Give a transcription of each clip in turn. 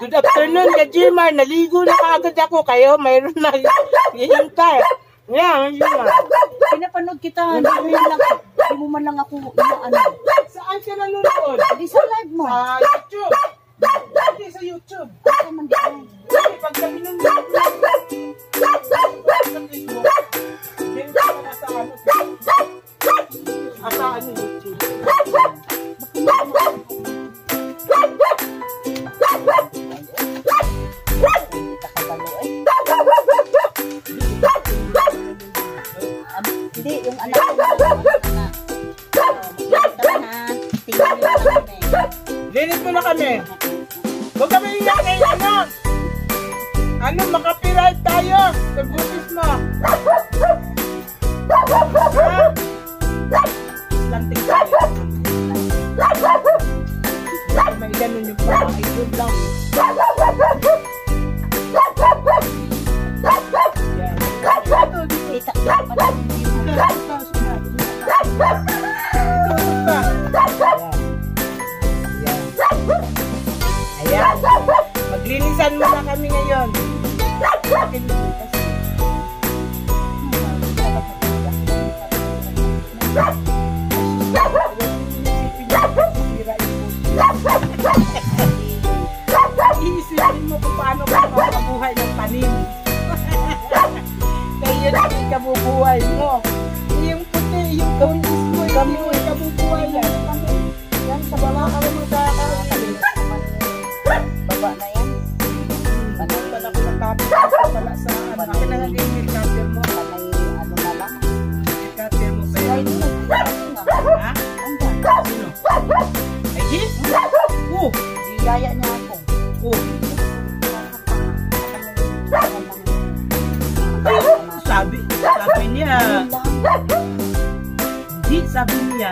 Good afternoon, Kajimar. Naligo na kaagad ako. Kayo, mayroon na hihintay. Yan, Kajimar. Pinapanood kita. Hindi mo man lang ako ano. Saan ka nanonood? Hindi sa live mo. Sa YouTube. Hindi sa YouTube. Ako man din. Pag kami nung sa Facebook, hindi ka na sa ano. Asaan yung YouTube? Hindi, yung anak ko na tingnan nyo na kami. Linis mo na kami. Huwag kami iyakin, ano? Ano, makapiright tayo sa busis mo. Ha? Lanting tayo. May ganun yung mga idol lang. Yan. Ito, dito. Ayan. Maglinisan muna kami ngayon. Iisipin mo kung paano ka makabuhay ng tanim. Kaya yun ang ikabubuhay mo. Yung puti, yung kumis mo, hindi mo ikabubuhay yan. Yan, sa baba ka mo sa kakaroon. Baba na yan. Pala ko natapos ka pala sa akin na naging helicopter mo. Panay ano na lang. Helicopter mo pa Ay, yun. di na. Ha? Andyan. Sino? Ay, di? Oh! Gaya niya ako. Oh! Sabi niya. Hindi, sabi niya.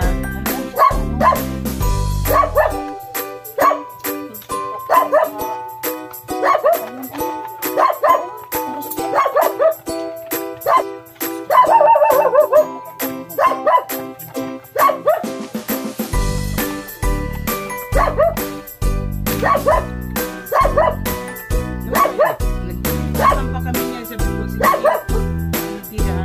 Nagsasan pa kami niya sa bukos. Hindi ha.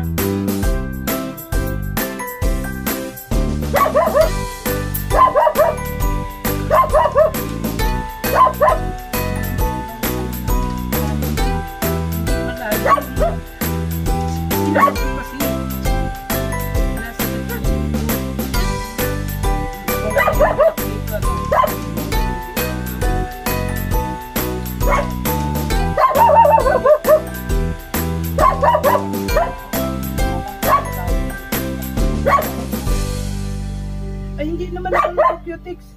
Ay, hindi naman ako ng-cutics.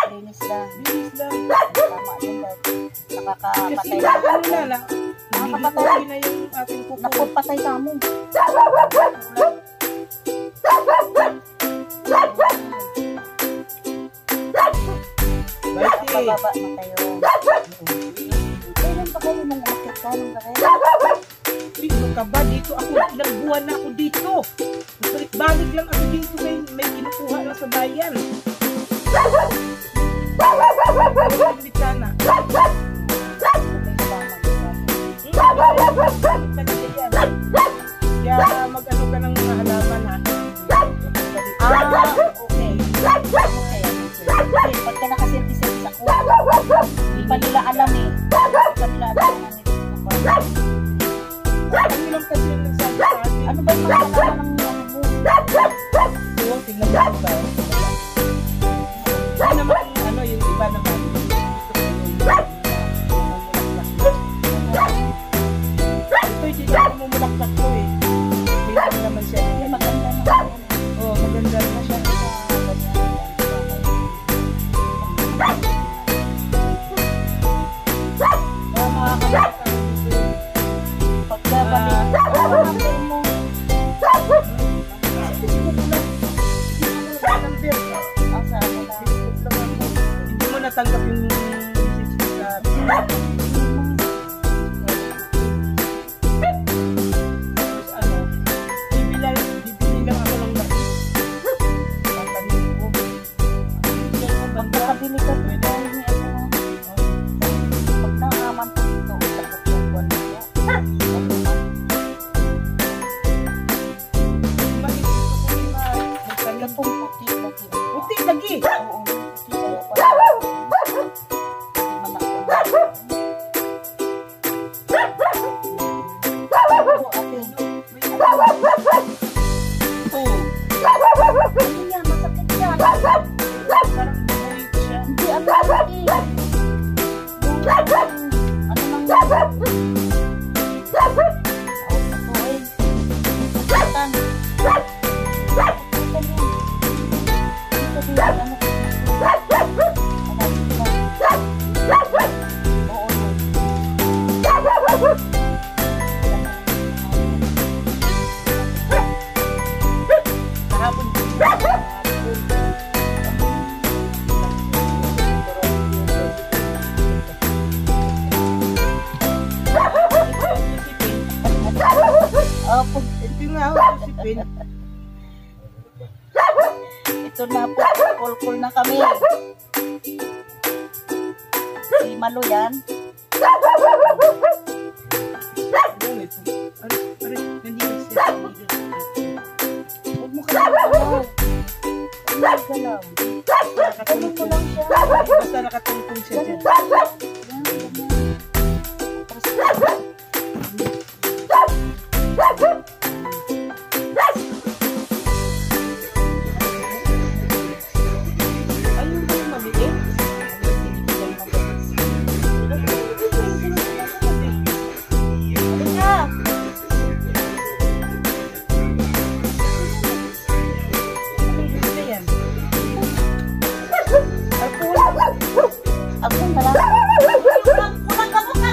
Linis lang. Bilis lang. Tama yun dahil nakakapatay Kasi na. ano na lang. Nakakapatay na yung ating kuko. Nakapatay ka mo. Baiti. Pababa na kayo. Kailan pa kayo nang umakit ka ng gawin? Dito ka ba? Dito ako. Ilang buwan na ako dito. Balik lang ako dito. May kinukuha na sa bayan. Bitana. Kaya mag-ano ka ng mga halaman ha. Okay. Okay. Pagka nakaservice ako, hindi pa nila alam eh. Hindi pa nila alam Ano lang kasi yung nagsabi sa atin. ano ba yung mga kalaman ng ano mo? Oo, tingnan mo ba? Hindi naman ano yung iba naman. Ito yung mumulak-lak ko eh. Hindi naman siya. Hindi maganda naman. Oo, maganda na siya. Kaya makakabalik ka dito. Pagka balik, makakabalik mo. Asa ano na. Hindi mo natanggap yung message ko sa ano, bibili lang ako ng laki. Tatanin ko. Pagkakabili ka dito, puti lagi. Puti lagi. Oo, puti kaya pala. Oo, ate. Ano yan? Masakit yan. Parang bumuhit siya. Hindi, ano lagi. Ano nang Kahapon. Ito nga ako susipin. ito na po, kulkul na kami. Si Malo yan. Huwag mo ka lang galaw. Huwag mo galaw. Ganun mo lang siya. Basta nakatungkong siya dyan. Yan, ganyan. Ayun ba yung maliit? Halika. Ano yan? Ako na lang. Kulang ka mukha.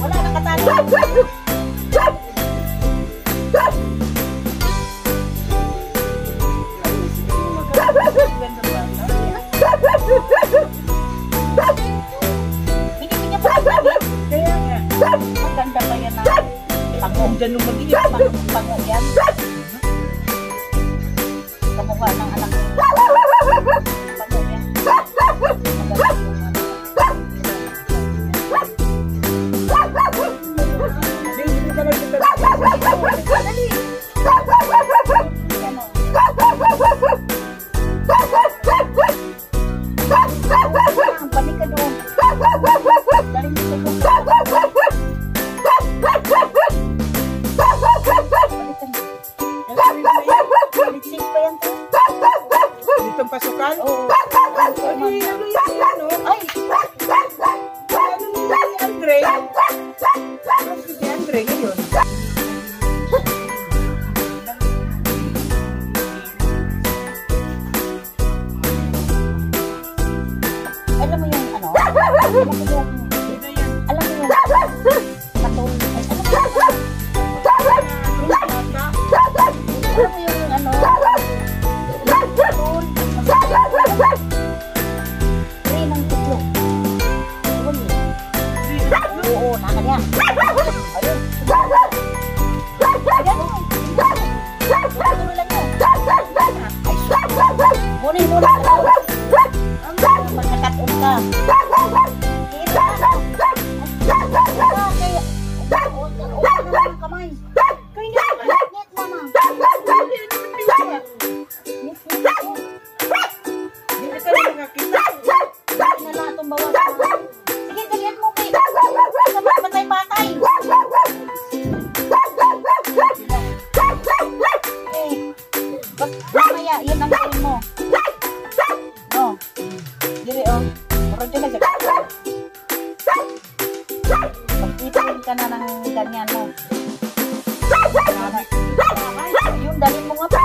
Wala na katali. Binibigyan pa kami. Kaya nga. Maganda pa yan na pango. Diyan nung mag-iip. Pango yan. Kamukha ng anak ko. Pango yan. Hindi ka lang kita. Dali. Yan o. Balik ka doon. Dali mo sa doon. Balik ka doon. Litsik pa yan to. Ditong pasukan? Oo. Ano yan? Ano? Ay! Ano ni Andre? Ano si Andre ngayon? Alam mo yung ano? Alam mo yung Ano yan? Alam mo yung katong ay, alam mo yung ano katong pre ng itlog. Alam mo yun? Oo, naka niya. Ayun. Ayan o. Tulo lang yun. Ay, munin mo lang. Magkakatun ka. Kita na. Kaya, ang kamay. Kaya, net mo na. Hindi ka lang nakakita. Hindi na lang itong bawas. Sige, dalihan mo kay. Sabay patay-patay. Eh, mamaya, yun ang gawin mo. No. Dili, oh. Murag dyan na siya. Pag-itin ka na ng ganyan mo. Yun, dalhin mo nga pa.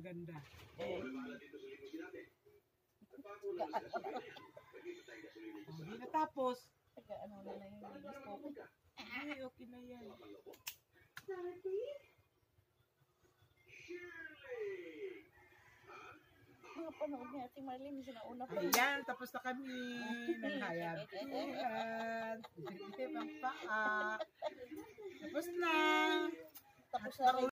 ganda. Eh, Hindi natapos. ano na yung linis ko. Ay, okay na yan. Mga panood ni Ate Marlene, sinauna pa. Ayan, tapos na kami. Naghayabuhan. Pang paa. Tapos na. Tapos na rin.